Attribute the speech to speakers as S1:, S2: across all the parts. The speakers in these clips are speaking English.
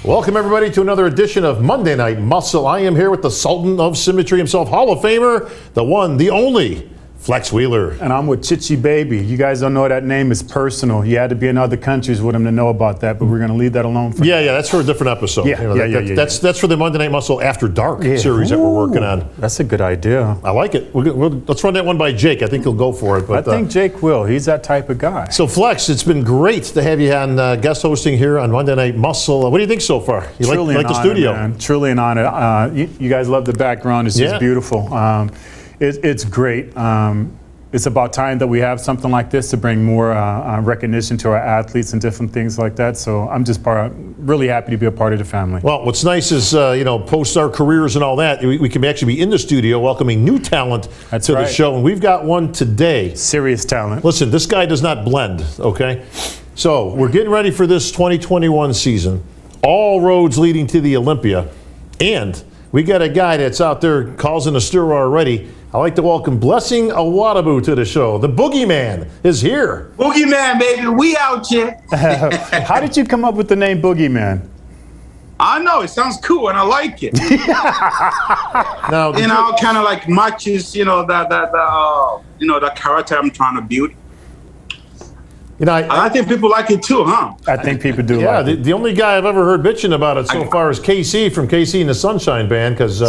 S1: Welcome, everybody, to another edition of Monday Night Muscle. I am here with the Sultan of Symmetry himself, Hall of Famer, the one, the only, Flex Wheeler.
S2: And I'm with Chichi Baby. You guys don't know that name is personal. You had to be in other countries with him to know about that, but we're going to leave that alone for
S1: Yeah, that's for a different episode. That's for the Monday Night Muscle After Dark series that we're working on.
S2: That's a good idea.
S1: I like it. Let's run that one by Jake. I think he'll go for it. But,
S2: I think Jake will. He's that type of guy.
S1: So, Flex, it's been great to have you on guest hosting here on Monday Night Muscle. What do you think so far? You like the studio?
S2: Man. Truly an honor. You guys love the background. It's just beautiful. It's great. It's about time that we have something like this to bring more recognition to our athletes and different things like that. So I'm just really happy to be a part of the family.
S1: Well, what's nice is, post our careers and all that, we can actually be in the studio welcoming new talent to the show. And we've got one today.
S2: Serious talent.
S1: Listen, this guy does not blend, okay? So we're getting ready for this 2021 season. All roads leading to the Olympia. And we got a guy that's out there causing a stir already. I'd like to welcome Blessing Awodibu to the show. The Boogeyman is here.
S3: Boogeyman, baby, we out here.
S2: How did you come up with the name Boogeyman?
S3: I know, it sounds cool and I like it.
S1: Now,
S3: kind of like matches, the character I'm trying to build. I think people like it too, huh?
S2: I think people do.
S1: Yeah,
S2: like it.
S1: The only guy I've ever heard bitching about it so far is KC from KC and the Sunshine Band, because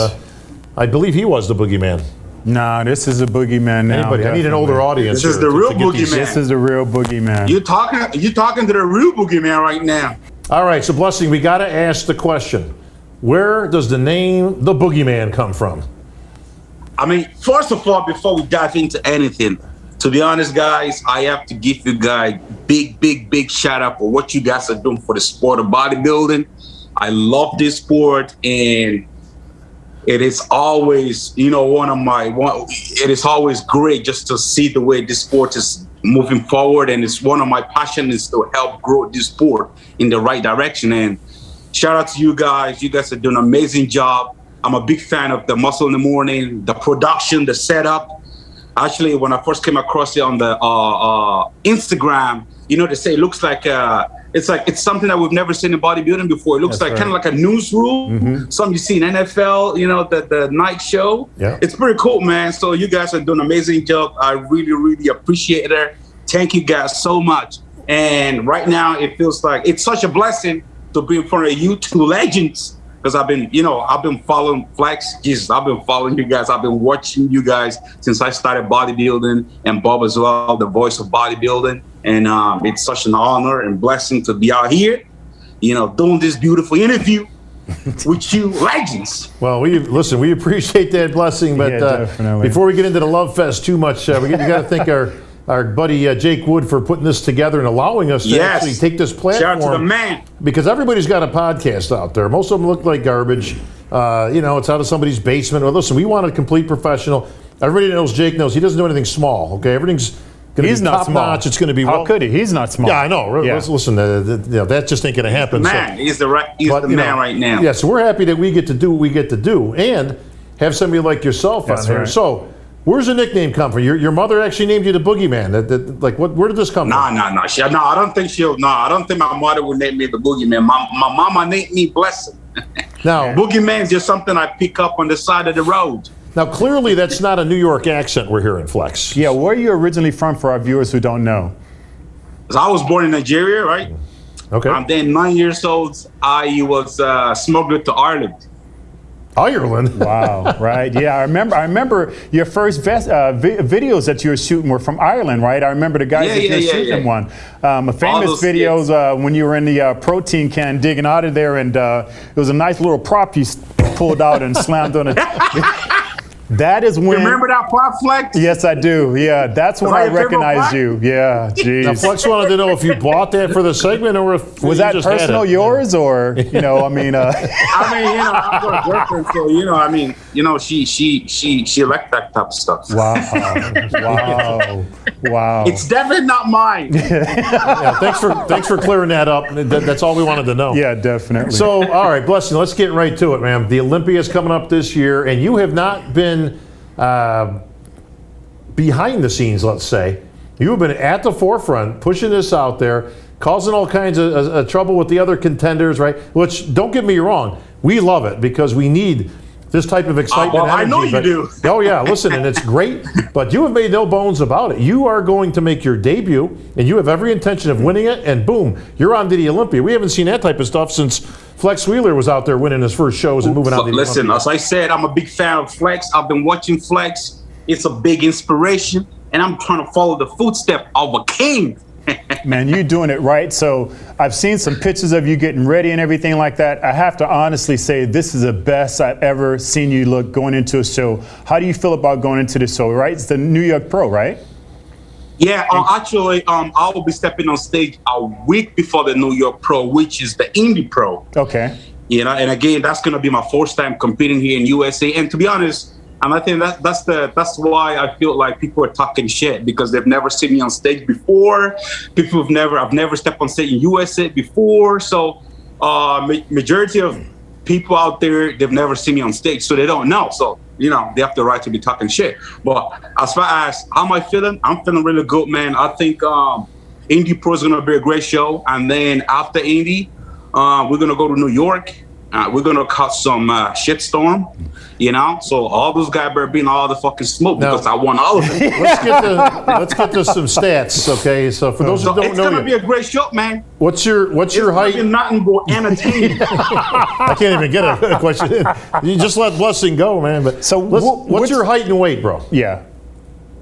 S1: I believe he was the Boogeyman.
S2: No, this is a Boogeyman now.
S1: Anybody? I need an older audience.
S3: This is the real Boogeyman.
S2: This is the real Boogeyman.
S3: You talking to the real Boogeyman right now.
S1: All right, so Blessing, we got to ask the question: where does the name the Boogeyman come from?
S3: I mean, first of all, before we dive into anything, to be honest, guys, I have to give you guys big shout out for what you guys are doing for the sport of bodybuilding. I love this sport, and it is always, it is always great just to see the way this sport is moving forward. And it's one of my passions is to help grow this sport in the right direction. And shout out to you guys. You guys are doing an amazing job. I'm a big fan of the Muscle in the Morning, the production, the setup. Actually, when I first came across it on the Instagram, they say it looks like it's something that we've never seen in bodybuilding before. It looks kind of like a newsroom, something you see in NFL, the night show.
S1: Yeah.
S3: It's pretty cool, man. So you guys are doing an amazing job. I really appreciate it. Thank you guys so much. And right now, it feels like it's such a blessing to be in front of you two legends. Because I've been following Flex. Jesus, I've been following you guys. I've been watching you guys since I started bodybuilding, and Bob as well, the voice of bodybuilding. And it's such an honor and blessing to be out here, doing this beautiful interview with you legends.
S1: Well, we appreciate that, Blessing. But before we get into the love fest too much, you got to thank our buddy Jake Wood for putting this together and allowing us to actually take this platform.
S3: Shout out to the man.
S1: Because everybody's got a podcast out there. Most of them look like garbage. It's out of somebody's basement. Well, listen, we want a complete professional. Everybody knows Jake knows he doesn't do anything small. Okay, everything's going to be top notch. It's going to be
S2: How could he? He's not small.
S1: Yeah, I know. Yeah. Listen, that just ain't going to happen.
S3: Man, he's the man right now.
S1: Yeah, so we're happy that we get to do what we get to do and have somebody like yourself on here. Right. So, where's the nickname come from? Your mother actually named you the Boogeyman. Where did this come from?
S3: No. I don't think my mother would name me the Boogeyman. My mama named me Blessing.
S1: Now,
S3: Boogeyman is just something I pick up on the side of the road.
S1: Now, clearly, that's not a New York accent we're hearing, Flex.
S2: Yeah, where are you originally from for our viewers who don't know?
S3: So I was born in Nigeria, right?
S1: Okay.
S3: And then 9 years old, I was smuggled to Ireland.
S1: Ireland?
S2: Wow, right. Yeah, I remember your first videos that you were shooting were from Ireland, right? I remember the guys that you were shooting one. A famous videos when you were in the protein can digging out of there, and it was a nice little prop you pulled out and slammed on it. That is when.
S3: You remember that prop, Flex?
S2: Yes, I do. Yeah, that's when I recognized you. Yeah, geez.
S1: Now, Flex wanted to know if you bought that for the segment or if
S2: was that
S1: just
S2: personal yours or
S3: I've got a girlfriend, so she liked that type of stuff.
S2: Wow.
S3: It's definitely not mine.
S1: Yeah, thanks for clearing that up. That's all we wanted to know.
S2: Yeah, definitely.
S1: So, all right, Blessing, let's get right to it, man. The Olympia is coming up this year, and you have not been behind the scenes, let's say. You have been at the forefront, pushing this out there, causing all kinds of trouble with the other contenders, right? Which, don't get me wrong, we love it because we need this type of excitement.
S3: Well, I know you do.
S1: Oh, yeah, listen, and it's great, but you have made no bones about it. You are going to make your debut, and you have every intention of winning it, and boom, you're on to the Olympia. We haven't seen that type of stuff since Flex Wheeler was out there winning his first shows and moving on to the Olympia.
S3: Listen, as I said, I'm a big fan of Flex. I've been watching Flex. It's a big inspiration, and I'm trying to follow the footsteps of a king.
S2: Man, you're doing it right. So I've seen some pictures of you getting ready and everything like that. I have to honestly say this is the best I've ever seen you look going into a show. How do you feel about going into the show, right? It's the New York Pro, right?
S3: Yeah, actually, I will be stepping on stage a week before the New York Pro, which is the Indie Pro.
S2: Okay.
S3: You know, and again, that's going to be my first time competing here in USA. And to be honest, and I think that's why I feel like people are talking shit, because they've never seen me on stage before. I've never stepped on stage in USA before. So majority of people out there, they've never seen me on stage, so they don't know. So, you know, they have the right to be talking shit. But as far as how am I feeling, I'm feeling really good, man. I think Indie Pro is going to be a great show. And then after Indie, we're going to go to New York. We're going to cut some shitstorm, you know? So all those guys better be in all the fucking smoke because I won all of it.
S1: Let's get to some stats, okay? So for those who don't know,
S3: it's going to be a great show, man.
S1: What's your height?
S3: It's nothing but entertaining.
S1: I can't even get a question. You just let Blessing go, man. But
S2: so
S1: what's your height and weight, bro?
S2: Yeah.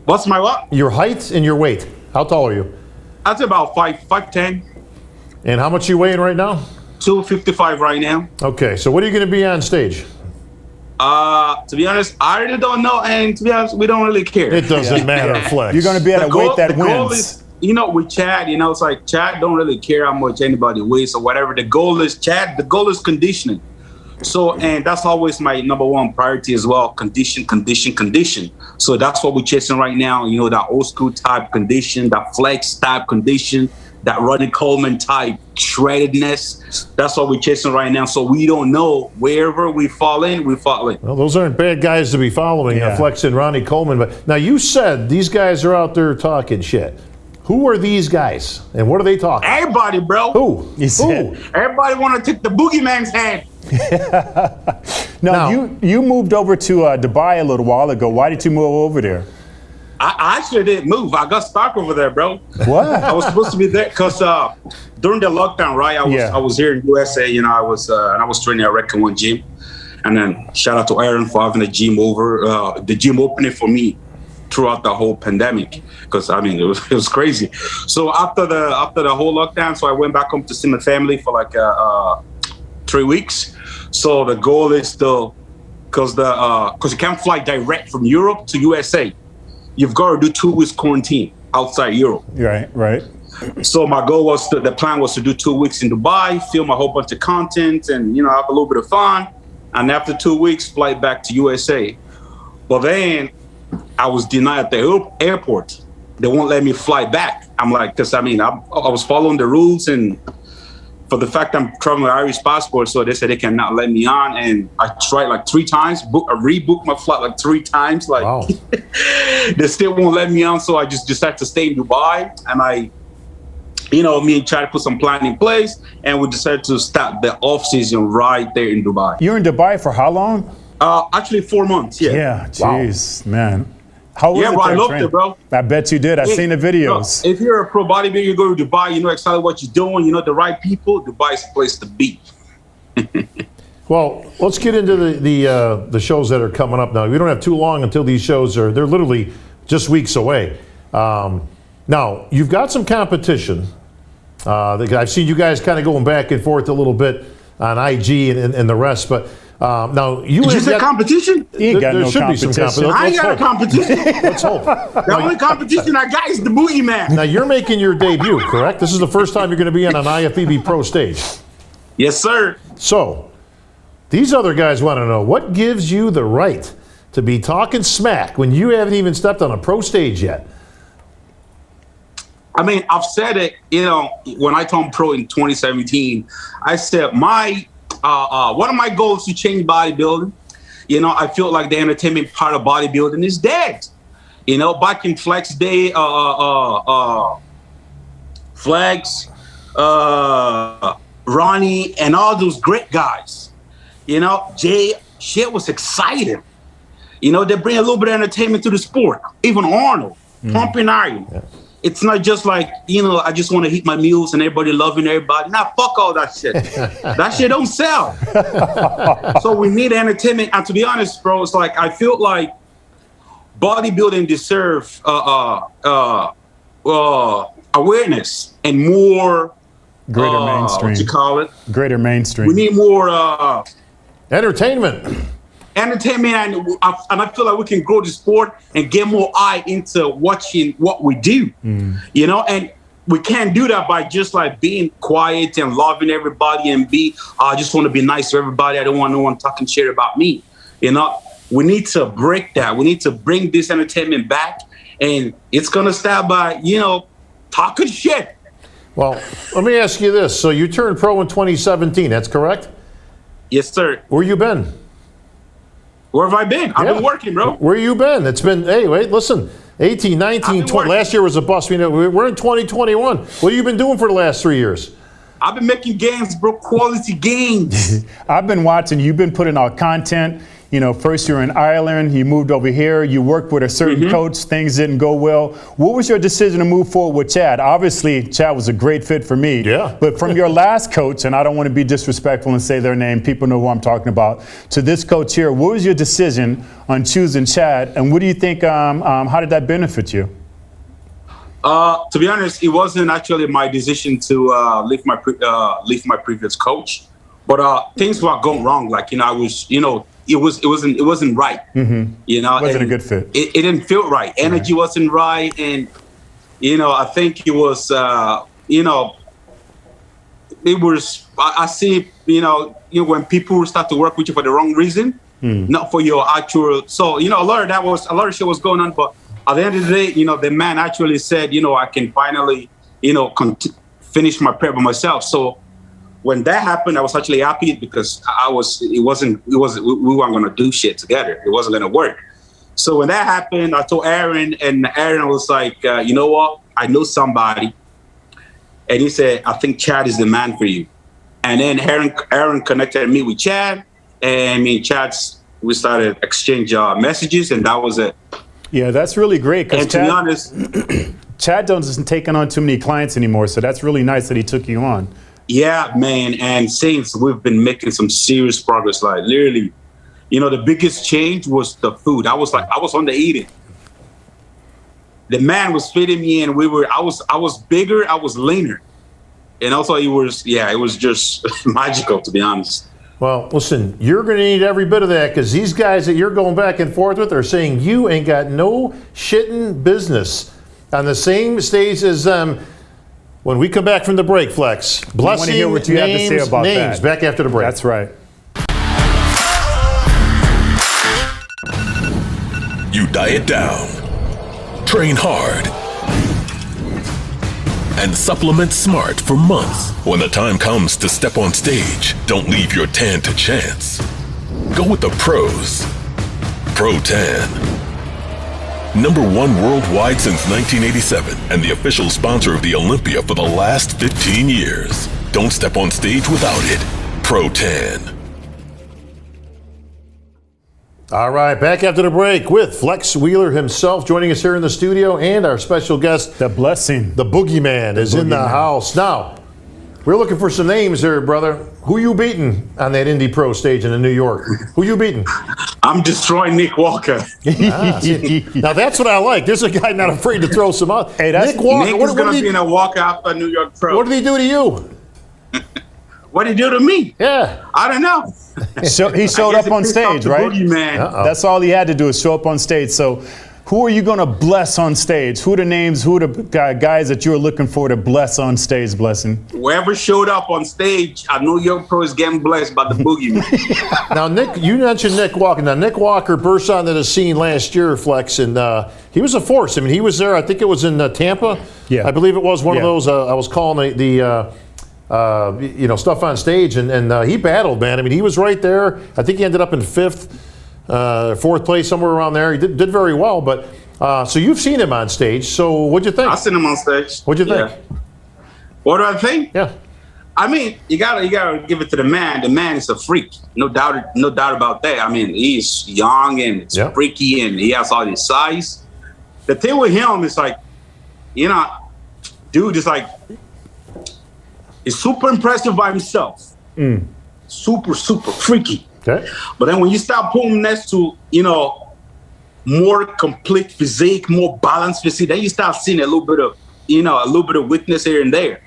S3: What's my what?
S1: Your height and your weight. How tall are you?
S3: That's about 5'10".
S1: And how much you weighing right now?
S3: 255 right now.
S1: Okay, so what are you going to be on stage?
S3: To be honest, I really don't know, and to be honest, we don't really care.
S1: It doesn't matter, Flex.
S2: You're going to be at a weight that wins.
S3: Goal is, you know, with Chad, you know, it's like Chad don't really care how much anybody weighs or whatever. The goal is the goal is conditioning. So, and that's always my number one priority as well, condition. So that's what we're chasing right now, you know, that old school type condition, that flex type condition, that Ronnie Coleman type shreddedness. That's what we're chasing right now. So we don't know, wherever we fall in, we fall in.
S1: Well, those aren't bad guys to be following, Flex and Ronnie Coleman. But now you said these guys are out there talking shit. Who are these guys, and what are they talking?
S3: Everybody, bro.
S1: Who?
S2: Who?
S3: Everybody want to take the Boogeyman's head.
S2: now, you moved over to Dubai a little while ago. Why did you move over there?
S3: I actually didn't move. I got stuck over there, bro.
S2: What?
S3: I was supposed to be there because during the lockdown, right? I was here in USA. You know, I was training at Reckon One Gym, and then shout out to Aaron for having the gym opening for me throughout the whole pandemic, because I mean it was crazy. So after the whole lockdown, so I went back home to see my family for like 3 weeks. So the goal is to, because you can't fly direct from Europe to USA. You've got to do 2 weeks quarantine outside Europe.
S2: Right.
S3: So my goal was the plan was to do 2 weeks in Dubai, film a whole bunch of content, and, you know, have a little bit of fun. And after 2 weeks, fly back to USA. But then I was denied at the airport. They won't let me fly back. I'm like, because I mean, I was following the rules, and for the fact I'm traveling with Irish passport, so they said they cannot let me on. And I tried like 3 times, rebooked my flight like 3 times. Like, wow. They still won't let me on. So I just decided to stay in Dubai, and me and Chad put some plan in place, and we decided to start the off season right there in Dubai.
S2: You're in Dubai for how long?
S3: Actually 4 months. Yeah.
S2: Jeez, man. How was it
S3: bro,
S2: there,
S3: I loved it, bro.
S2: I bet you did. I've seen the videos.
S3: If you're a pro bodybuilder, you go to Dubai, you know exactly what you're doing, you know the right people, Dubai is the place to be.
S1: Well, let's get into the shows that are coming up now. We don't have too long until these shows they're literally just weeks away. Now, you've got some competition. I've seen you guys kind of going back and forth a little bit on IG and the rest, but now
S3: you said competition?
S2: You ain't got no competition.
S3: I ain't got a competition.
S1: Let's hope.
S3: The only competition I got is the Boogeyman.
S1: Now you're making your debut, correct? This is the first time you're going to be on an IFBB Pro stage.
S3: Yes, sir.
S1: So these other guys want to know, what gives you the right to be talking smack when you haven't even stepped on a pro stage yet?
S3: I mean, I've said it, you know, when I turned pro in 2017, I said one of my goals to change bodybuilding. You know, I feel like the entertainment part of bodybuilding is dead. You know, back in Flex day, Flex, Ronnie, and all those great guys. You know, Jay, shit was exciting. You know, they bring a little bit of entertainment to the sport. Even Arnold, pumping iron. Yeah. It's not just like, you know, I just want to eat my meals and everybody loving everybody. Nah, fuck all that shit. That shit don't sell. So we need entertainment. And to be honest, bro, it's like I feel like bodybuilding deserve awareness and more
S2: greater mainstream.
S3: What you call it?
S2: Greater mainstream.
S3: We need more
S1: entertainment.
S3: Entertainment, and I feel like we can grow the sport and get more eye into watching what we do. You know, and we can't do that by just like being quiet and loving everybody and I just want to be nice to everybody. I don't want no one talking shit about me. You know, we need to break that. We need to bring this entertainment back, and it's gonna start by, you know, talking shit.
S1: Well, let me ask you this. So you turned pro in 2017, that's correct?
S3: Yes, sir.
S1: Where you been?
S3: Where have I been? I've been working, bro.
S1: Where you been? It's been, hey, wait, listen, 18, 19, 20. Last year was a bust. We're in 2021. What have you been doing for the last 3 years?
S3: I've been making games, bro, quality games.
S2: I've been watching. You've been putting out content. You know, first you were in Ireland, you moved over here, you worked with a certain coach, things didn't go well. What was your decision to move forward with Chad? Obviously, Chad was a great fit for me.
S1: Yeah.
S2: But from your last coach, and I don't want to be disrespectful and say their name, people know who I'm talking about, to this coach here, what was your decision on choosing Chad, and what do you think, how did that benefit you?
S3: To be honest, it wasn't actually my decision to leave my previous coach, but things were going wrong. Like, you know, I was, you know, it wasn't right. You know,
S2: it wasn't a good fit.
S3: It didn't feel right. Energy wasn't right, and you know, I think it was, you know, it was. I see, you know, when people start to work with you for the wrong reason, not for your actual. So, you know, a lot of shit was going on, but at the end of the day, you know, the man actually said, you know, I can finally, you know, finish my prep by myself. So when that happened, I was actually happy because we weren't going to do shit together. It wasn't going to work. So when that happened, I told Aaron, and Aaron was like, you know what? I know somebody. And he said, I think Chad is the man for you. And then Aaron connected me with Chad, and me and Chad, we started exchange messages, and that was it.
S2: Yeah, that's really great.
S3: And to be honest,
S2: Chad doesn't take on too many clients anymore, so that's really nice that he took you on.
S3: Yeah, man. And since we've been making some serious progress, like literally, you know, the biggest change was the food. I was on the eating. The man was feeding me, and I was bigger, I was leaner. And also it was just magical, to be honest.
S1: Well, listen, you're going to need every bit of that, because these guys that you're going back and forth with are saying you ain't got no shitting business on the same stage as them. When we come back from the break, Flex, Blessing,
S2: I want to hear what you have to say about
S1: names.
S2: that.
S1: Back after the break.
S2: That's right.
S4: You diet down, train hard, and supplement smart for months. When the time comes to step on stage, don't leave your tan to chance. Go with the pros. Pro Tan. #1 worldwide since 1987 and the official sponsor of the Olympia for the last 15 years. Don't step on stage without it. Pro Tan.
S1: All right, back after the break with Flex Wheeler himself joining us here in the studio, and our special guest,
S2: the Blessing.
S1: The Boogeyman is in the house. Now, we're looking for some names here, brother. Who you beating on that Indy Pro stage in New York? Who you beating?
S3: I'm destroying Nick Walker.
S1: Now that's what I like. There's a guy not afraid to throw some out.
S2: Hey,
S1: Nick Walker.
S3: Nick is going to be in a walk after New York Pro.
S1: What did he do to you?
S3: What did he do to me?
S1: Yeah.
S3: I don't know.
S2: So he showed up on stage, right?
S3: Boogeyman.
S2: That's all he had to do is show up on stage. So who are you going to bless on stage? Who are the names, who are the guys that you're looking for to bless on stage, Blessing?
S3: Whoever showed up on stage at New York Pro is getting blessed by the Boogeyman.
S1: Now, Nick, you mentioned Nick Walker. Now, Nick Walker burst onto the scene last year, Flex, and he was a force. I mean, he was there. I think it was in Tampa.
S2: Yeah.
S1: I believe it was one of those. I was calling the stuff on stage, and he battled, man. I mean, he was right there. I think he ended up in fourth place, somewhere around there. He did very well, but so you've seen him on stage. So what'd you think?
S3: I seen him on stage.
S1: What'd you think?
S3: What do I think?
S1: Yeah.
S3: I mean, you gotta give it to the man. The man is a freak, no doubt about that. I mean, he's young and it's freaky, and he has all this size. The thing with him is like, you know, dude is like, he's super impressive by himself, super freaky.
S1: Okay.
S3: But then when you start putting next to, you know, more complete physique, more balanced physique, then you start seeing a little bit of weakness here and there.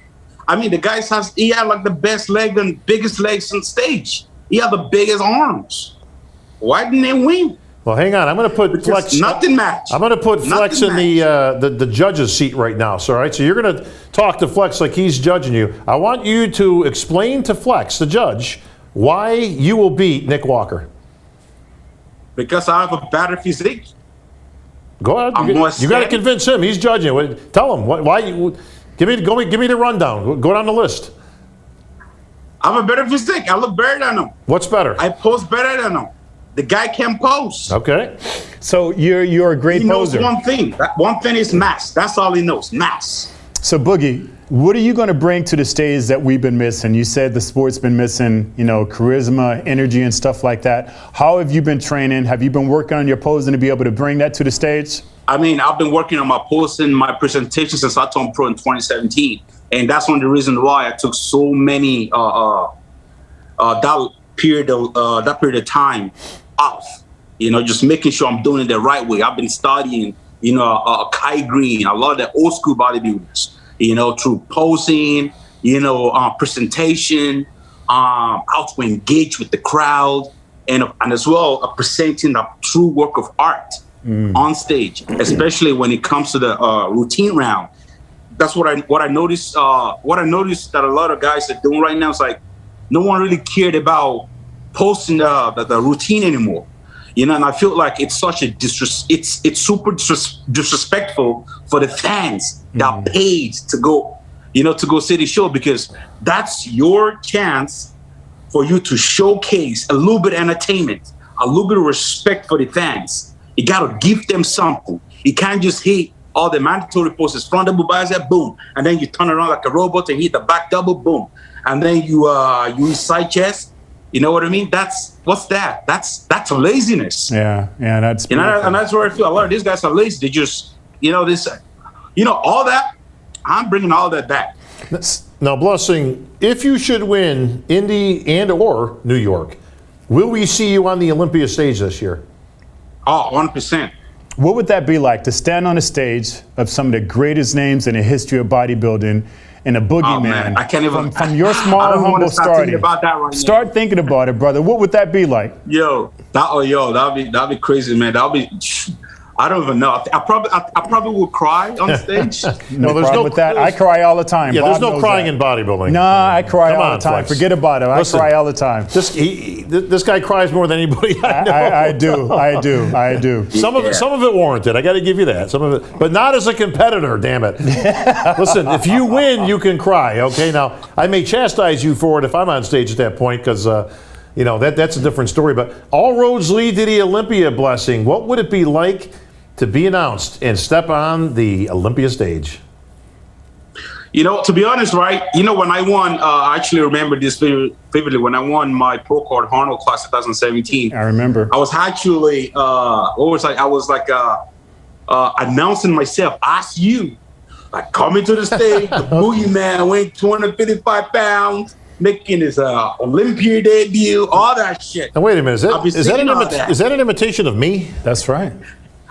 S3: I mean, the guy he had like the best leg and biggest legs on stage. He had the biggest arms. Why didn't they win?
S1: Well, hang on. I'm going to put Flex.
S3: Nothing match.
S1: I'm going to put Flex in the judge's seat right now. So, all right. So you're going to talk to Flex like he's judging you. I want you to explain to Flex, the judge, why you will beat Nick Walker.
S3: Because I have a better physique.
S1: Go ahead. You got to convince him. He's judging you. Tell him why you. Give me the rundown. Go down the list.
S3: I have a better physique. I look better than him.
S1: What's better?
S3: I pose better than him. The guy can pose.
S1: Okay.
S2: So you're a great poser.
S3: He knows one thing. That one thing is mass. That's all he knows. Mass.
S2: So Boogie, what are you going to bring to the stage that we've been missing? You said the sport's been missing, you know, charisma, energy, and stuff like that. How have you been training? Have you been working on your posing to be able to bring that to the stage?
S3: I mean, I've been working on my posing, my presentation since I turned pro in 2017, and that's one of the reasons why I took so many that period of time off. You know, just making sure I'm doing it the right way. I've been studying, you know, Kai Green, a lot of the old school bodybuilders. You know, through posing, you know, presentation, how to engage with the crowd, and as well presenting a true work of art. On stage, especially when it comes to the routine round. That's what I noticed. What I noticed that a lot of guys are doing right now is like no one really cared about posting the routine anymore. You know, and I feel like it's such a it's super disrespectful for the fans that paid to go, you know, to go see the show, because that's your chance for you to showcase a little bit of entertainment, a little bit of respect for the fans. You gotta give them something. You can't just hit all the mandatory poses, front double bicep, boom, and then you turn around like a robot and hit the back double, boom, and then you use side chest. You know what I mean? What's that? That's a laziness.
S2: Yeah, that's
S3: beautiful. And that's where I feel a lot of these guys are lazy. They just, you know, all that. I'm bringing all that back.
S1: Now, Blessing, if you should win Indy and or New York, will we see you on the Olympia stage this year?
S3: Oh, 100%.
S2: What would that be like to stand on a stage of some of the greatest names in the history of bodybuilding and a Boogeyman?
S3: I can't even.
S2: From your small, humble starting.
S3: About that right
S2: start thinking about it, brother. What would that be like?
S3: That'd be crazy, man. That'd be. I don't even know. I probably would cry on stage.
S2: No problem with that. I cry all the time.
S1: Yeah,
S2: Bob
S1: there's no crying in bodybuilding.
S2: Nah, I cry all the time. Flex. Forget about it. Listen, I cry all the time.
S1: This guy cries more than anybody I know.
S2: I do.
S1: Some of it warranted. I got to give you that. Some of it, but not as a competitor. Damn it. Listen, if you win, you can cry. Okay, now I may chastise you for it if I'm on stage at that point, because. You know, that's a different story. But all roads lead to the Olympia, Blessing. What would it be like to be announced and step on the Olympia stage?
S3: You know, to be honest, right? You know, when I won, I actually remember this vividly. When I won my pro card Arnold class 2017,
S2: I remember.
S3: I was actually, announcing myself as you, like coming to the stage. The Boogeyman weighing 255 pounds. Making his Olympia debut, all that shit.
S1: Now wait a minute, is that an imitation of me?
S2: That's right.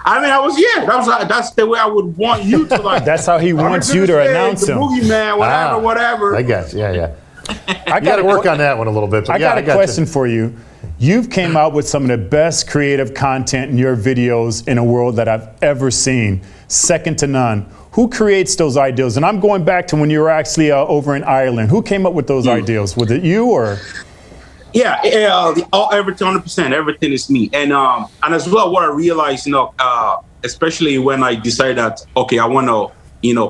S3: I mean, that's the way I would want you to like.
S2: That's how he wants you to announce him.
S3: Boogeyman, whatever.
S1: I guess, yeah. I got to work on that one a little bit.
S2: I got a question for you. You've came out with some of the best creative content in your videos in a world that I've ever seen, second to none. Who creates those ideas? And I'm going back to when you were actually over in Ireland. Who came up with those ideas? Was it you or?
S3: Yeah, everything, 100%. Everything is me. And as well, what I realized, especially when I decided that, okay, I want to,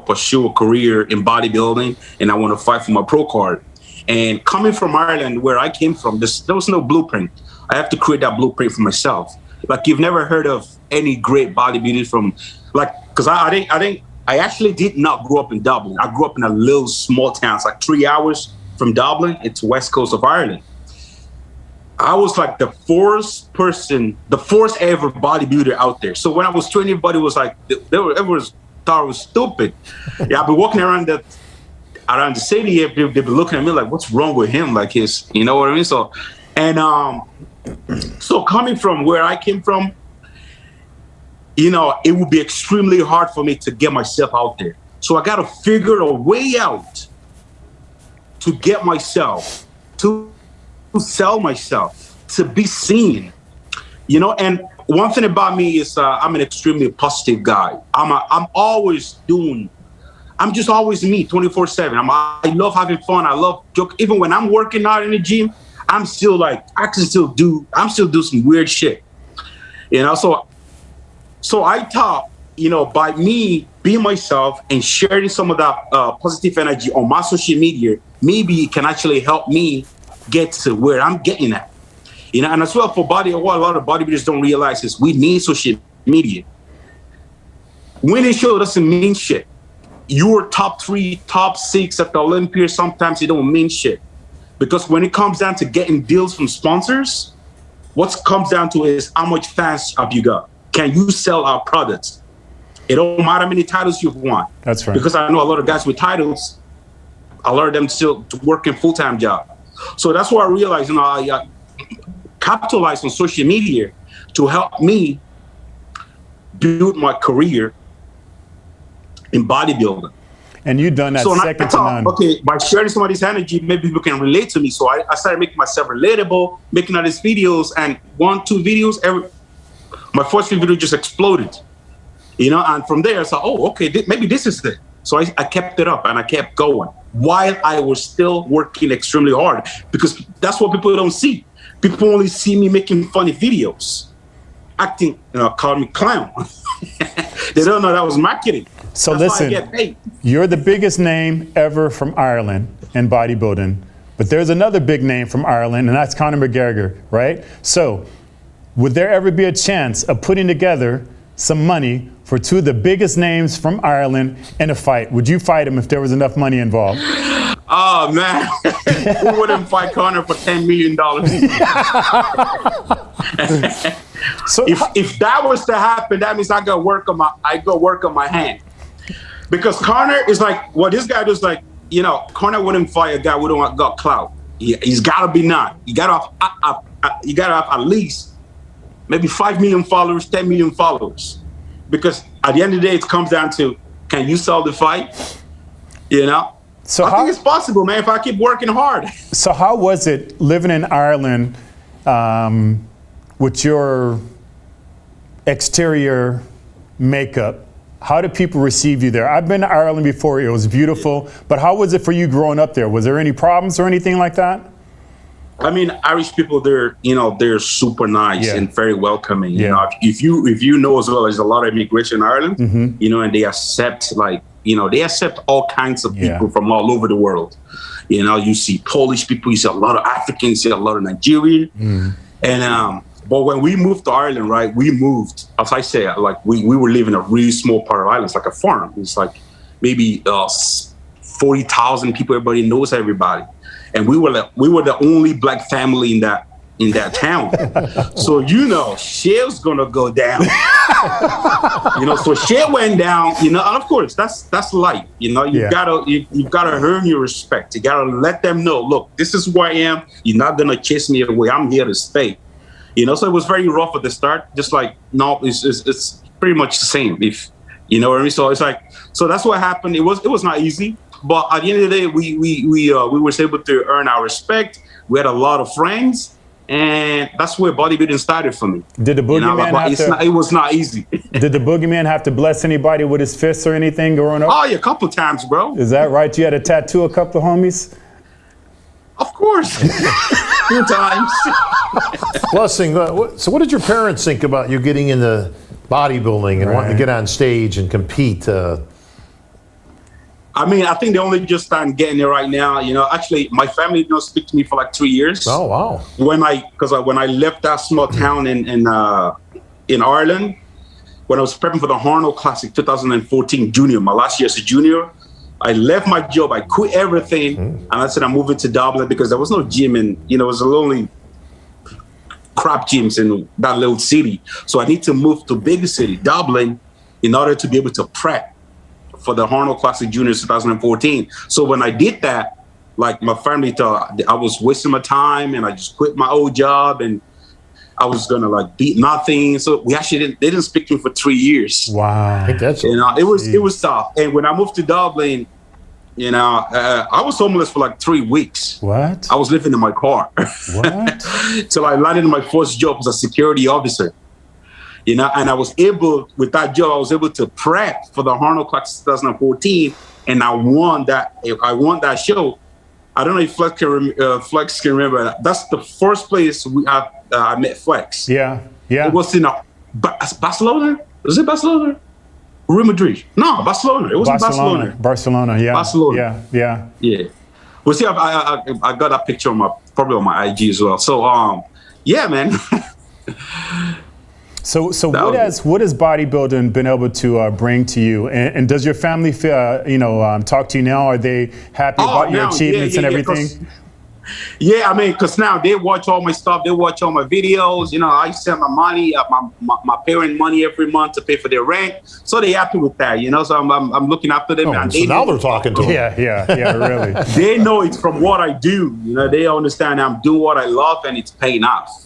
S3: pursue a career in bodybuilding and I want to fight for my pro card. And coming from Ireland, where I came from, there was no blueprint. I have to create that blueprint for myself. Like, you've never heard of any great bodybuilder from, like, because I think I actually did not grow up in Dublin. I grew up in a little small town. It's like 3 hours from Dublin. It's west coast of Ireland. I was like the first ever bodybuilder out there. So when I was training, everybody was like, everyone thought I was stupid. Yeah, I've been walking around the city. They've been looking at me like, what's wrong with him? Like you know what I mean? So, and so coming from where I came from, you know, it would be extremely hard for me to get myself out there. So I got to figure a way out to get myself, to sell myself, to be seen, you know. And one thing about me is I'm an extremely positive guy. I'm just always me 24/7. I love having fun. I love joke. Even when I'm working out in the gym, I'm still like, I'm still do some weird shit, you know. So I thought, you know, by me being myself and sharing some of that positive energy on my social media, maybe it can actually help me get to where I'm getting at. You know, and as well for what a lot of bodybuilders don't realize is we need social media. Winning show doesn't mean shit. You're top 3, top 6 at the Olympia, sometimes it don't mean shit. Because when it comes down to getting deals from sponsors, what comes down to is how much fans have you got? Can you sell our products? It don't matter how many titles you've won.
S2: That's right.
S3: Because I know a lot of guys with titles, a lot of them still working full-time job. So that's why I realized, you know, I capitalize on social media to help me build my career in bodybuilding.
S2: And you've done that second to none.
S3: Okay, by sharing some of this energy, maybe people can relate to me. So I started making myself relatable, making all these videos, and 1-2 videos, my first video just exploded. You know, and from there I said, oh, okay, maybe this is it. So I kept it up and I kept going while I was still working extremely hard, because that's what people don't see. People only see me making funny videos, acting, you know, call me clown. They don't know that was marketing.
S2: So
S3: that's
S2: listen,
S3: why I get paid.
S2: You're the biggest name ever from Ireland in bodybuilding, but there's another big name from Ireland, and that's Conor McGregor, right? So would there ever be a chance of putting together some money for 2 of the biggest names from Ireland in a fight? Would you fight him if there was enough money involved?
S3: Oh man, who wouldn't fight Conor for $10 million? So if that was to happen, that means I go work on my hand, because Conor is like, well, this guy does, like, you know, Conor wouldn't fight a guy who don't got clout. He's got to be not. You got to have at least maybe 5 million followers, 10 million followers, because at the end of the day, it comes down to, can you sell the fight? You know. So I think it's possible, man, if I keep working hard.
S2: So how was it living in Ireland with your exterior makeup? How did people receive you there? I've been to Ireland before. It was beautiful. But how was it for you growing up there? Was there any problems or anything like that?
S3: I mean, Irish people, they're super nice and very welcoming.
S2: Yeah.
S3: You know, if you know as well, there's a lot of immigration in Ireland, you know, and they accept, like, you know, they accept all kinds of people from all over the world. You know, you see Polish people, you see a lot of Africans, you see a lot of Nigerian. And but when we moved to Ireland, right, we moved, as I say, like we were living in a really small part of Ireland. It's like a farm. It's like maybe 40,000 people. Everybody knows everybody, and we were the only black family in that town. So, you know, shit's gonna go down. You know, so shit went down. You know, and of course that's life. You know, you've gotta earn your respect. You gotta let them know, look, this is who I am. You're not gonna chase me away. I'm here to stay. You know, so it was very rough at the start. Just like, no, it's pretty much the same. If you know what I mean. So it's like, so that's what happened. It was not easy, but at the end of the day, we were able to earn our respect. We had a lot of friends, and that's where bodybuilding started for me.
S2: Did the Boogeyman
S3: it was not easy.
S2: Did the Boogeyman have to bless anybody with his fists or anything growing up?
S3: Oh yeah, a couple times, bro.
S2: Is that right? You had to tattoo a couple of homies?
S3: Of course. A few times.
S1: Blessing, so what did your parents think about you getting into bodybuilding and wanting to get on stage and compete?
S3: I mean, I think they only just started getting it right now. You know, actually, my family did not speak to me for like 3 years.
S1: Oh, wow.
S3: When I left that small town in Ireland, when I was prepping for the Arnold Classic 2014 junior, my last year as a junior, I left my job. I quit everything. And I said, I'm moving to Dublin because there was no gym and, it was a lonely crap gyms in that little city. So I need to move to bigger city, Dublin, in order to be able to prep for the Arnold Classic Juniors 2014. So when I did that, like my family thought I was wasting my time and I just quit my old job and I was gonna like beat nothing. So they didn't speak to me for 3 years.
S2: Wow.
S1: I think that's
S3: it was tough. And when I moved to Dublin, I was homeless for like 3 weeks.
S2: What?
S3: I was living in my car.
S2: What?
S3: Till I landed my first job as a security officer. And I was able, with that job, I was able to prep for the Arnold Classic 2014, and I won that show. I don't know if Flex can remember that. That's the first place I met Flex.
S2: Yeah.
S3: It was in Barcelona. Was it Barcelona? Real Madrid? No, Barcelona. It was Barcelona.
S2: Barcelona. Yeah.
S3: Barcelona.
S2: Yeah.
S3: Well, see, I got that picture probably on my IG as well. So, yeah, man.
S2: So what has bodybuilding been able to bring to you? And does your family talk to you now? Are they happy about your achievements and everything?
S3: Yeah, I mean, because now they watch all my stuff. They watch all my videos. I send my money, my parent money every month to pay for their rent. So they're happy with that, So I'm looking after them.
S1: So now they're talking to them.
S2: Yeah, really.
S3: They know it's from what I do. They understand I'm doing what I love and it's paying off.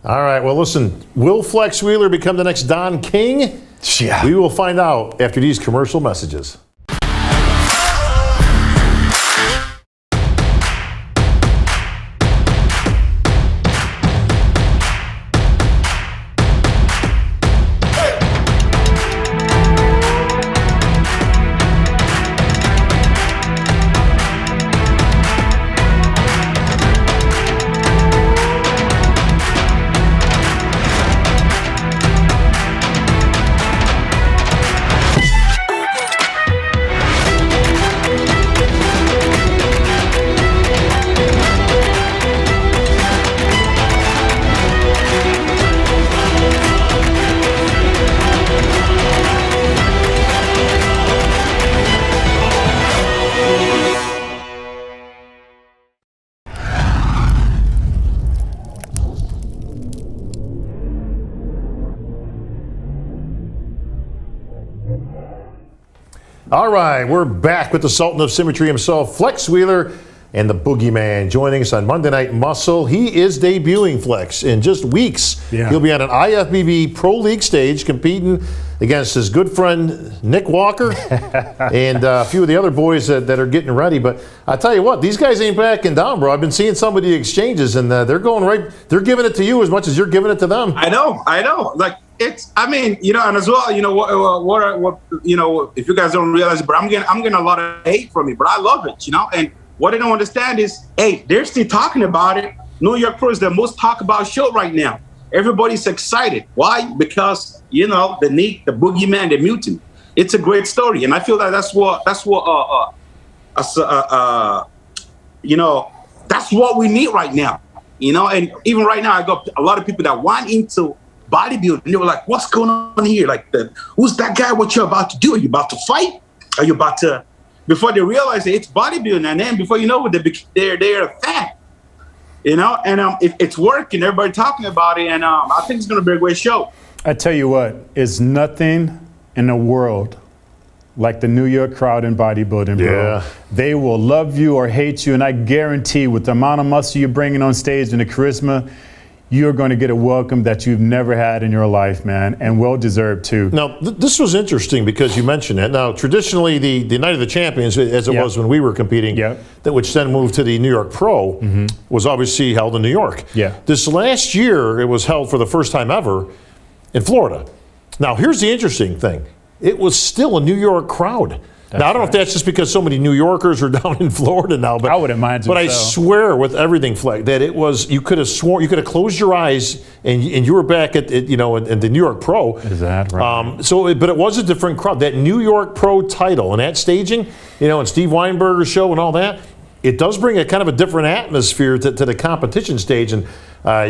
S1: All right, well, listen, will Flex Wheeler become the next Don King?
S2: Yeah.
S1: We will find out after these commercial messages. All right, we're back with the Sultan of Symmetry himself, Flex Wheeler, and the Boogeyman joining us on Monday Night Muscle. He is debuting, Flex, in just weeks.
S2: Yeah.
S1: He'll be on an IFBB Pro League stage competing against his good friend Nick Walker and a few of the other boys that are getting ready. But I tell you what, these guys ain't backing down, bro. I've been seeing some of the exchanges, and they're going right. They're giving it to you as much as you're giving it to them.
S3: I know. Like, and as well, what if you guys don't realize it, but I'm getting a lot of hate from it, but I love it, and what they don't understand is, hey, they're still talking about it. New York Pro is the most talked about show right now. Everybody's excited. Why? Because, the Nick, the Boogeyman, the Mutant. It's a great story. And I feel that that's what we need right now. And even right now, I got a lot of people that want into bodybuilding. And they were like, what's going on here? Like, who's that guy? What you're about to do? Are you about to fight? Are you about to... Before they realize that it's bodybuilding, and then before you know it, they're a fan. And it's working. Everybody talking about it, and I think it's going to be a great show.
S2: I tell you what, it's nothing in the world like the New York crowd in bodybuilding, bro.
S1: Yeah.
S2: They will love you or hate you, and I guarantee with the amount of muscle you're bringing on stage and the charisma, you're going to get a welcome that you've never had in your life, man, and well-deserved, too.
S1: Now, this was interesting because you mentioned that. Now, traditionally, the Night of the Champions, as it was when we were competing, which then moved to the New York Pro, was obviously held in New York.
S2: Yeah.
S1: This last year, it was held for the first time ever in Florida. Now, here's the interesting thing. It was still a New York crowd. Now, I don't know if that's just because so many New Yorkers are down in Florida now, but
S2: I would imagine.
S1: But I swear with everything, Fleck, that it was, you could have closed your eyes and you were back at the New York Pro.
S2: Is that right?
S1: But it was a different crowd. That New York Pro title and that staging, and Steve Weinberger's show and all that, it does bring a kind of a different atmosphere to the competition stage. And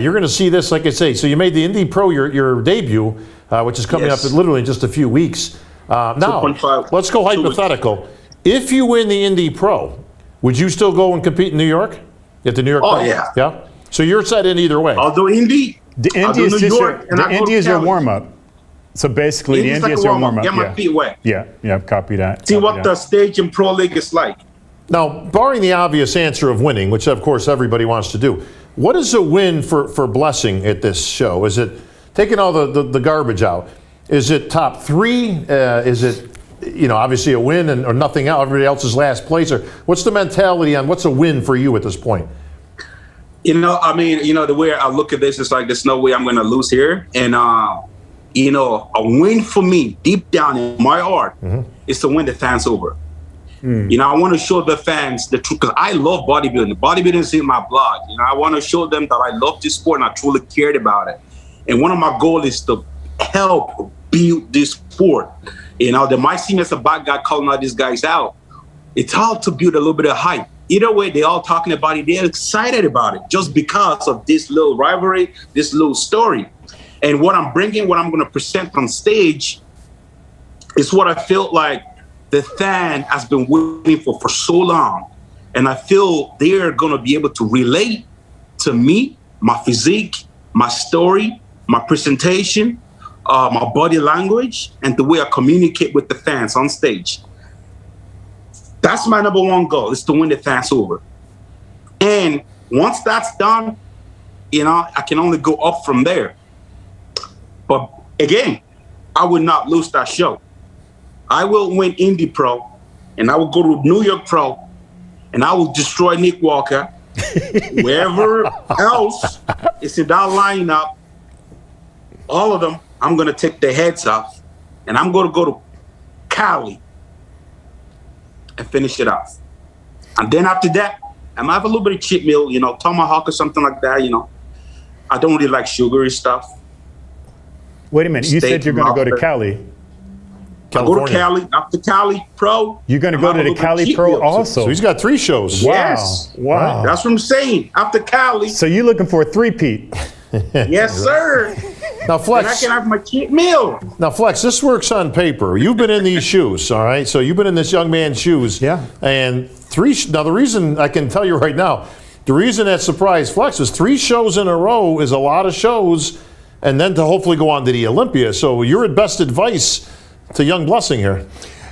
S1: you're going to see this, like I say. So you made the Indy Pro your debut. which is coming up in literally just a few weeks. Now, let's go hypothetical. If you win the Indy Pro, would you still go and compete in New York? At the New York Pro?
S3: Yeah.
S1: Yeah? So you're set in either way.
S3: I'll do Indy.
S2: The Indy is just your warm-up. So basically, the Indy is your warm-up.
S3: Get my feet wet.
S2: Yeah, copy that.
S3: See what the stage in Pro League is like.
S1: Now, barring the obvious answer of winning, which of course everybody wants to do, what is a win for Blessing at this show? Is it taking all the garbage out? Is it top 3? Is it, obviously a win or nothing else, everybody else's last place? Or what's the mentality on what's a win for you at this point?
S3: The way I look at this is like, there's no way I'm going to lose here. And, a win for me, deep down in my heart, is to win the fans over. I want to show the fans the truth, because I love bodybuilding. Bodybuilding is in my blood. I want to show them that I love this sport and I truly cared about it. And one of my goals is to help build this sport. They might seem as a bad guy calling all these guys out. It's all to build a little bit of hype. Either way, they're all talking about it. They're excited about it just because of this little rivalry, this little story. And what I'm going to present on stage is what I feel like the fan has been waiting for so long. And I feel they're going to be able to relate to me, my physique, my story, my presentation, my body language, and the way I communicate with the fans on stage. That's my number one goal, is to win the fans over. And once that's done, I can only go up from there. But again, I will not lose that show. I will win Indy Pro, and I will go to New York Pro, and I will destroy Nick Walker. Wherever else is in that lineup, all of them, I'm going to take their heads off, and I'm going to go to Cali and finish it off. And then after that, I might have a little bit of cheat meal, tomahawk or something like that, I don't really like sugary stuff.
S2: Wait a minute, you said you're going to go to Cali.
S3: I go to Cali, after Cali Pro.
S2: You're going to go to the Cali Pro also?
S1: So he's got 3 shows.
S2: Wow.
S3: Yes.
S2: Wow.
S3: That's what I'm saying. After Cali.
S2: So you're looking for a 3-peat?
S3: Yes, sir.
S1: Now, Flex.
S3: And I can have my cheat meal.
S1: Now, Flex, this works on paper. You've been in these shoes, all right? So you've been in this young man's shoes.
S2: Yeah.
S1: And now the reason I can tell you right now, the reason that surprised Flex is 3 shows in a row is a lot of shows, and then to hopefully go on to the Olympia. So your best advice to young Blessing here?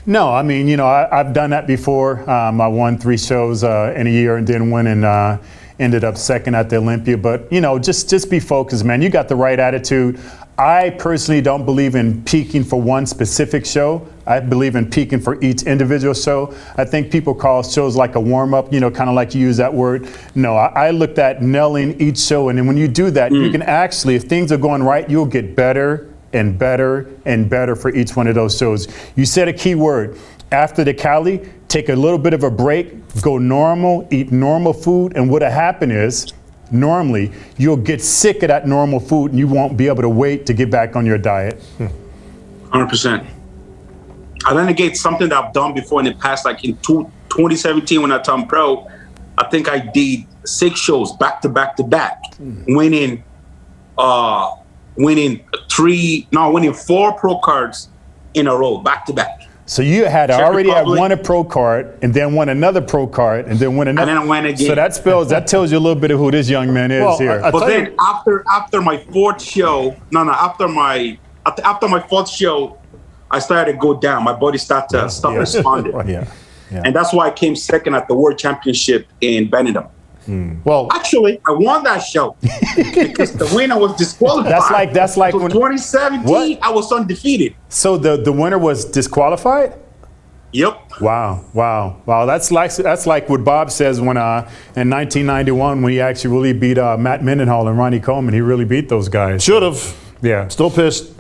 S2: No, I've done that before. I won 3 shows in a year and didn't win, and ended up second at the Olympia. But, just be focused, man. You got the right attitude. I personally don't believe in peaking for one specific show. I believe in peaking for each individual show. I think people call shows like a warm-up, kind of like you use that word. No, I looked at nailing each show, and then when you do that, you can actually, if things are going right, you'll get better and better and better for each one of those shows. You said a key word. After the Cali, take a little bit of a break, go normal, eat normal food, and what'll happen is, normally, you'll get sick of that normal food and you won't be able to wait to get back on your diet.
S3: 100%. I renegade something that I've done before in the past, like in 2017 when I turned pro, I think I did 6 shows back to back to back, winning 4 pro cards in a row, back to back.
S2: So you had already had won a pro card and then won another pro card and then won another.
S3: And then I went again.
S2: So that tells you a little bit of who this young man is here.
S3: But then after my 4th show, after my 4th show, I started to go down. My body started to stop responding.
S2: Yeah.
S3: And that's why I came second at the World Championship in Benetton.
S1: Well,
S3: actually, I won that show because the winner was disqualified.
S2: That's like
S3: so
S2: when
S3: 2017, I was undefeated.
S2: So the winner was disqualified?
S3: Yep.
S2: Wow. That's like what Bob says when in 1991 when he actually really beat Matt Mendenhall and Ronnie Coleman. He really beat those guys.
S1: Should have.
S2: Yeah.
S1: Still pissed.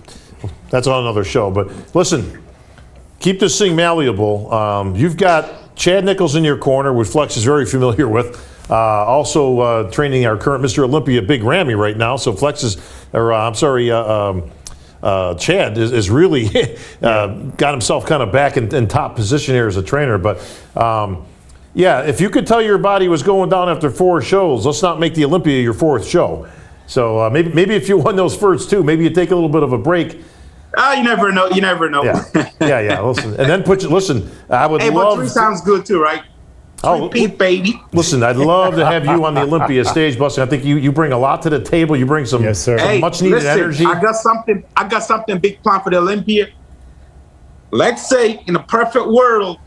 S1: That's on another show. But listen, keep this thing malleable. You've got Chad Nichols in your corner, which Flex is very familiar with. Also training our current Mr. Olympia, Big Rammy, right now. So Flex is, Chad is really got himself kind of back in top position here as a trainer. But if you could tell your body was going down after 4 shows, let's not make the Olympia your 4th show. So maybe if you won those first 2, maybe you take a little bit of a break
S3: You never know. You never know.
S1: Yeah. Listen, and then listen. I would
S3: hey,
S1: love.
S3: But 3 sounds good too, right? Repeat, baby.
S1: Listen, I'd love to have you on the Olympia stage, Blessing. I think you bring a lot to the table. You bring some, some much needed energy.
S3: I got something big planned for the Olympia. Let's say in a perfect world,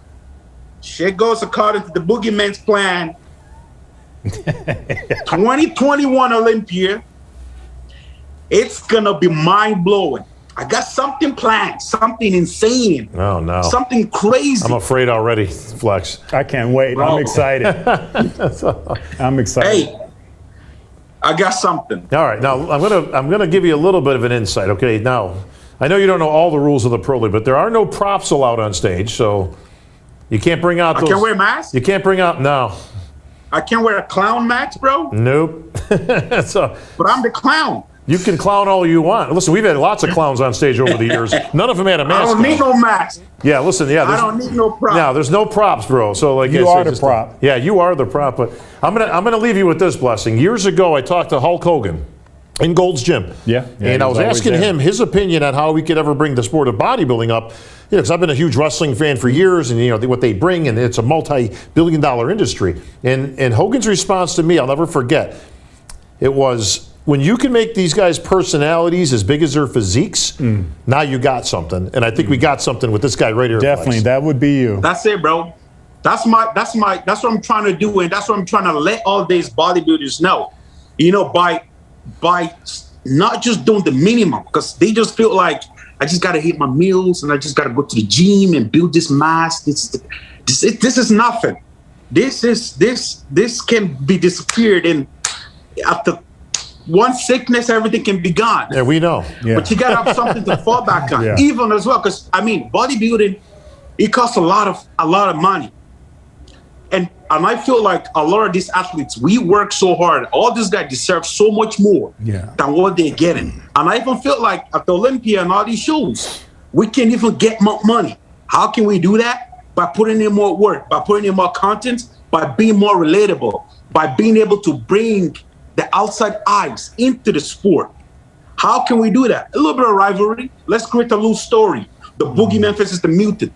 S3: shit goes according to the Boogeyman's plan. 2021 Olympia, it's gonna be mind blowing. I got something planned, something insane.
S1: Oh no,
S3: something crazy.
S1: I'm afraid already, Flex.
S2: I can't wait. Bro. I'm excited. I'm excited.
S3: Hey, I got something.
S1: All right, now I'm gonna give you a little bit of an insight. Okay, now I know you don't know all the rules of the Pro League, but there are no props allowed on stage, so you can't bring out.
S3: I can't wear a mask.
S1: You can't bring out
S3: I can't wear a clown mask, bro.
S1: Nope.
S3: But I'm the clown.
S1: You can clown all you want. Listen, we've had lots of clowns on stage over the years. None of them had a mask.
S3: I don't need no mask.
S1: Yeah, listen, I
S3: don't need no props.
S1: No, there's no props, bro. So like
S2: you are the prop.
S1: Yeah, you are the prop. But I'm gonna leave you with this, Blessing. Years ago, I talked to Hulk Hogan in Gold's Gym.
S2: Yeah.
S1: And I was asking him his opinion on how we could ever bring the sport of bodybuilding up. Because I've been a huge wrestling fan for years, and what they bring, and it's a multi-billion-dollar industry. And Hogan's response to me, I'll never forget. It was, when you can make these guys' personalities as big as their physiques, now you got something. And I think we got something with this guy right here.
S2: Definitely, that would be you.
S3: That's it, bro. That's what I'm trying to do, and that's what I'm trying to let all these bodybuilders know. By not just doing the minimum, because they just feel like I just gotta hit my meals and I just gotta go to the gym and build this mass. This is nothing. This can be disappeared, and after one sickness, everything can be gone.
S1: Yeah, we know.
S2: Yeah.
S3: But you gotta have something to fall back on, even as well. Because bodybuilding, it costs a lot of money, and I feel like a lot of these athletes, we work so hard. All these guys deserve so much more than what they're getting. And I even feel like at the Olympia and all these shows, we can't even get more money. How can we do that? By putting in more work, by putting in more content, by being more relatable, by being able to bring the outside eyes into the sport. How can we do that? A little bit of rivalry. Let's create a little story. The Boogeyman versus the Mutant.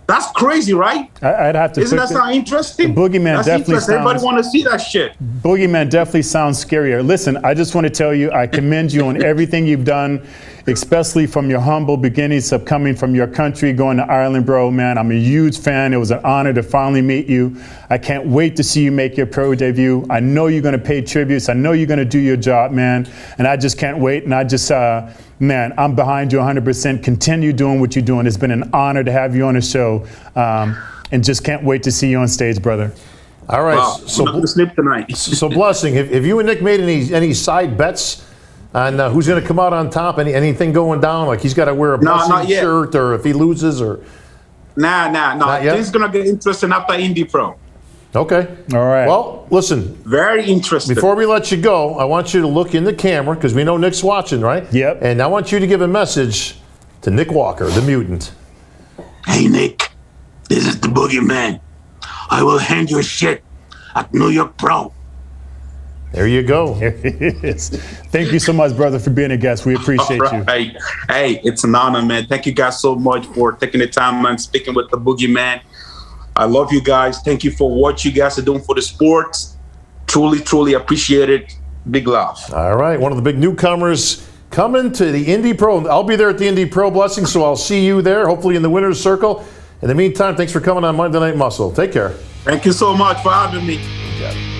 S3: That's crazy, right?
S2: I'd have to.
S3: Isn't that sound interesting?
S2: The Boogeyman definitely sounds.
S3: Everybody want to see that shit.
S2: Boogeyman definitely sounds scarier. Listen, I just want to tell you, I commend you on everything you've done, especially from your humble beginnings of coming from your country, going to Ireland, bro. Man, I'm a huge fan. It was an honor to finally meet you. I can't wait to see you make your pro debut. I know you're going to pay tributes. I know you're going to do your job, man. And I just can't wait. And I just, man, I'm behind you 100%. Continue doing what you're doing. It's been an honor to have you on the show. And just can't wait to see you on stage, brother.
S1: All right.
S3: Wow. So I'm gonna sleep tonight.
S1: So Blessing, have you and Nick made any side bets on who's going to come out on top? Anything going down? Like he's got to wear a Blessing shirt, or if he loses, or
S3: Nah. This is gonna get interesting after Indy Pro.
S1: Okay.
S2: All right.
S1: Well, listen.
S3: Very interesting.
S1: Before we let you go, I want you to look in the camera, because we know Nick's watching, right?
S2: Yep.
S1: And I want you to give a message to Nick Walker, the mutant.
S3: Hey, Nick. This is the Boogeyman. I will hand you shit at New York Pro.
S1: There you go.
S2: There it is. Thank you so much, brother, for being a guest. We appreciate you.
S3: Hey, it's an honor, man. Thank you guys so much for taking the time and speaking with the Boogeyman. I love you guys. Thank you for what you guys are doing for the sports. Truly, truly appreciate it. Big love.
S1: All right. One of the big newcomers coming to the Indy Pro. I'll be there at the Indy Pro, Blessing, so I'll see you there, hopefully in the winner's circle. In the meantime, thanks for coming on Monday Night Muscle. Take care.
S3: Thank you so much for having me.
S1: You got it.